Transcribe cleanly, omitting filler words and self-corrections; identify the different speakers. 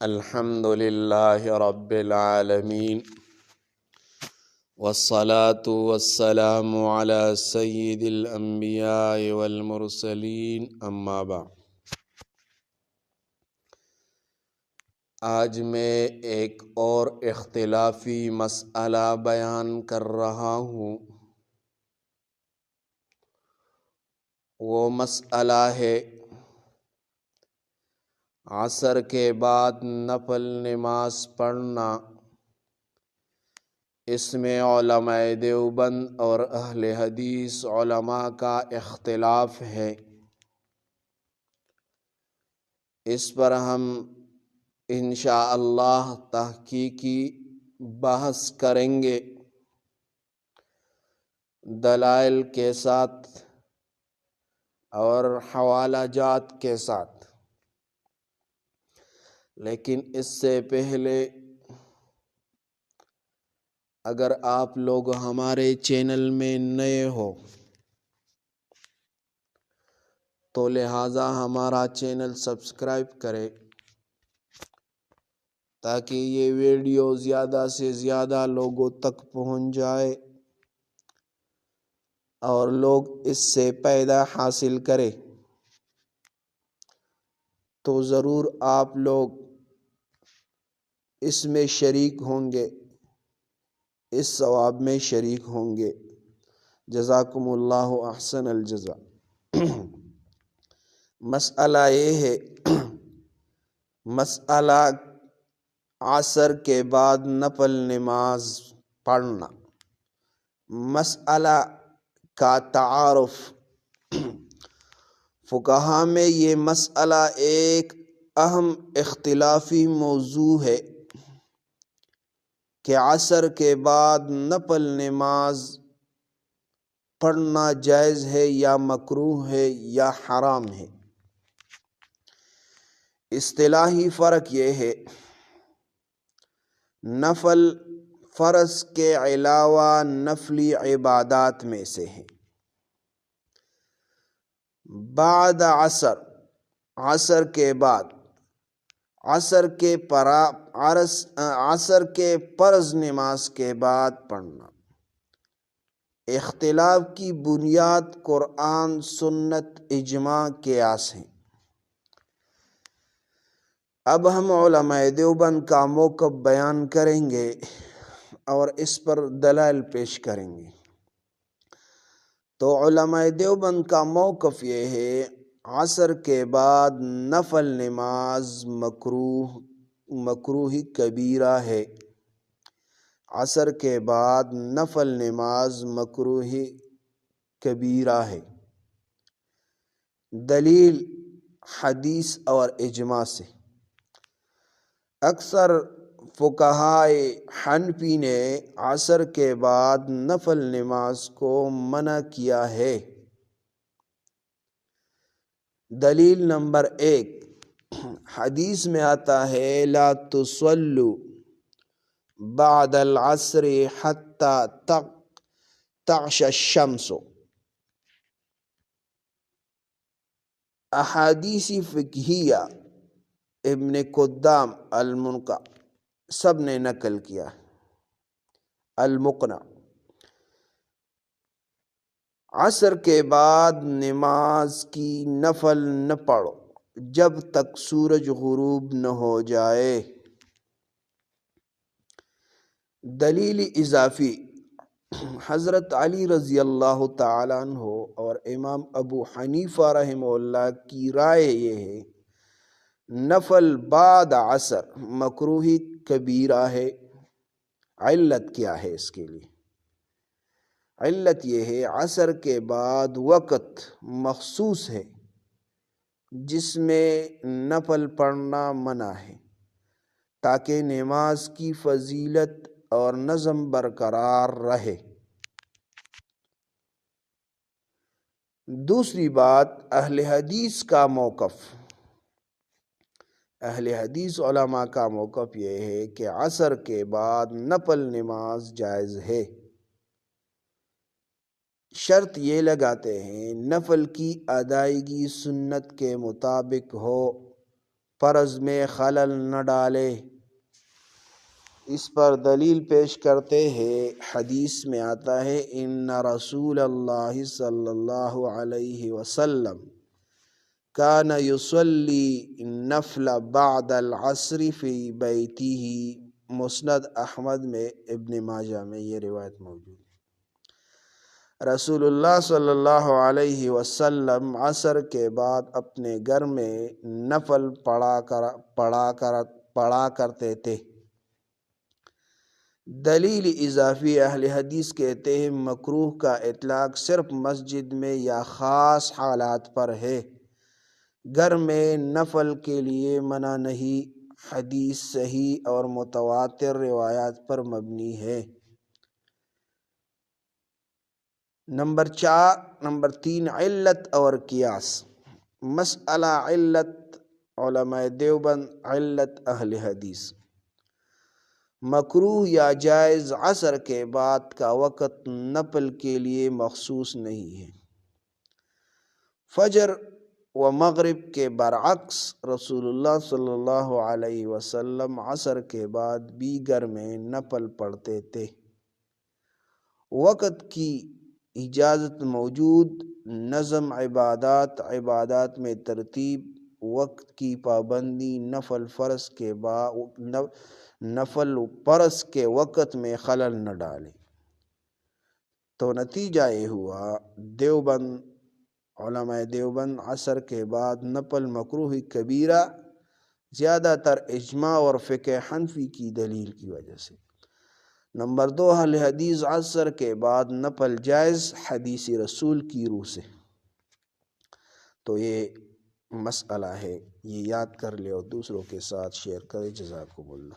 Speaker 1: الحمد لله رب العالمين والصلاة والسلام على سيد الأنبياء والمرسلين اما بعد۔ آج میں ایک اور اختلافی مسئلہ بیان کر رہا ہوں۔ وہ مسئلہ ہے عصر کے بعد نفل نماز پڑھنا۔ اس میں علماء دیوبند اور اہل حدیث علماء کا اختلاف ہے۔ اس پر ہم انشاءاللہ تحقیقی بحث کریں گے، دلائل کے ساتھ اور حوالہ جات کے ساتھ۔ لیکن اس سے پہلے اگر آپ لوگ ہمارے چینل میں نئے ہو تو لہٰذا ہمارا چینل سبسکرائب کرے تاکہ یہ ویڈیو زیادہ سے زیادہ لوگوں تک پہنچ جائے اور لوگ اس سے فائدہ حاصل کرے۔ تو ضرور آپ لوگ اس میں شریک ہوں گے، اس ثواب میں شریک ہوں گے۔ جزاکم اللہ احسن الجزا۔ مسئلہ یہ ہے، مسئلہ عصر کے بعد نفل نماز پڑھنا۔ مسئلہ کا تعارف، فقہا میں یہ مسئلہ ایک اہم اختلافی موضوع ہے کہ عصر کے بعد نفل نماز پڑھنا جائز ہے یا مکروہ ہے یا حرام ہے۔ اصطلاحی فرق یہ ہے، نفل فرض کے علاوہ نفلی عبادات میں سے ہے۔ بعد عصر کے بعد عصر کے فرض نماز کے بعد پڑھنا۔ اختلاف کی بنیاد قرآن، سنت، اجماع، قیاس ہیں۔ اب ہم علماء دیوبند کا موقف بیان کریں گے اور اس پر دلائل پیش کریں گے۔ تو علماء دیوبند کا موقف یہ ہے، عصر کے بعد نفل نماز مکروہ کبیرہ ہے۔ عصر کے بعد نفل نماز مکروہ کبیرہ ہے۔ دلیل حدیث اور اجماع سے۔ اکثر فقہائے حنفی نے عصر کے بعد نفل نماز کو منع کیا ہے۔ دلیل نمبر 1، حدیث میں آتا ہے لا تصلوا بعد العصر حتى تعش الشمس۔ احادیث فقہیہ ابن قدام المنقع سب نے نقل کیا۔ المقنع، عصر کے بعد نماز کی نفل نہ پڑھو جب تک سورج غروب نہ ہو جائے۔ دلیل اضافی، حضرت علی رضی اللہ تعالیٰ عنہ اور امام ابو حنیفہ رحمہ اللہ کی رائے یہ ہے، نفل بعد عصر مکروہ کبیرہ ہے۔ علت کیا ہے اس کے لیے؟ علت یہ ہے، عصر کے بعد وقت مخصوص ہے جس میں نفل پڑھنا منع ہے تاکہ نماز کی فضیلت اور نظم برقرار رہے۔ دوسری بات، اہل حدیث کا موقف۔ اہل حدیث علماء کا موقف یہ ہے کہ عصر کے بعد نفل نماز جائز ہے۔ شرط یہ لگاتے ہیں نفل کی ادائیگی سنت کے مطابق ہو، فرض میں خلل نہ ڈالے۔ اس پر دلیل پیش کرتے ہیں، حدیث میں آتا ہے ان رسول اللہ صلی اللہ علیہ وسلم کان یصلی النفل بعد العصر فی بیتہ، مسند احمد میں، ابن ماجہ میں یہ روایت موجود ہے۔ رسول اللہ صلی اللہ علیہ وسلم عصر کے بعد اپنے گھر میں نفل پڑھا کرتے تھے۔ دلیل اضافی، اہل حدیث کہتے ہیں مکروہ کا اطلاق صرف مسجد میں یا خاص حالات پر ہے، گھر میں نفل کے لیے منع نہیں۔ حدیث صحیح اور متواتر روایات پر مبنی ہے۔ نمبر 3، علت اور قیاس۔ مسئلہ علت علماء دیوبند، علت اہل حدیث۔ مکروہ یا جائز عصر کے بعد کا وقت نفل کے لیے مخصوص نہیں ہے۔ فجر و مغرب کے برعکس رسول اللہ صلی اللہ علیہ وسلم عصر کے بعد بھی گھر میں نفل پڑھتے تھے۔ وقت کی اجازت موجود، نظم عبادات میں ترتیب، وقت کی پابندی، نفل فرض کے وقت میں خلل نہ ڈالے۔ تو نتیجہ یہ ہوا علماء دیوبند عصر کے بعد نفل مکروہ کبیرہ، زیادہ تر اجماع اور فقہ حنفی کی دلیل کی وجہ سے۔ نمبر 2، اہل حدیث عصر کے بعد نفل جائز، حدیث رسول کی روح سے۔ تو یہ مسئلہ ہے، یہ یاد کر لے اور دوسروں کے ساتھ شیئر کرے۔ جزاکم اللہ۔